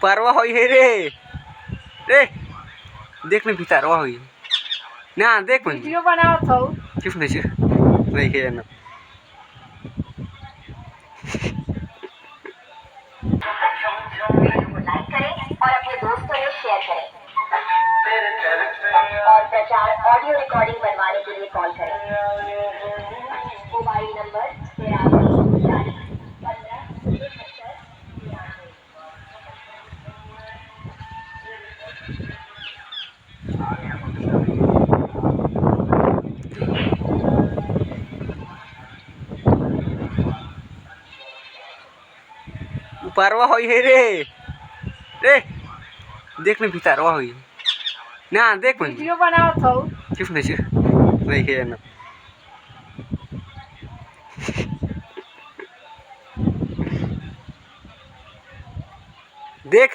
পারওয়া হই হে রে রে देख ना भितारवा हुई ना देख मन वीडियो बनाओ तो चुप नहीं चुप नहीं है ना लाइक करें और अपने दोस्तों में शेयर करें और प्रचार ऑडियो रिकॉर्डिंग बनवाने के लिए कॉल करें। मोबाइल नंबर 83 पारवा हुई है रे रे देख ना भितारवा हुई ना देख मन वीडियो बनाओ तो चुप नहीं चुप नहीं है ना देख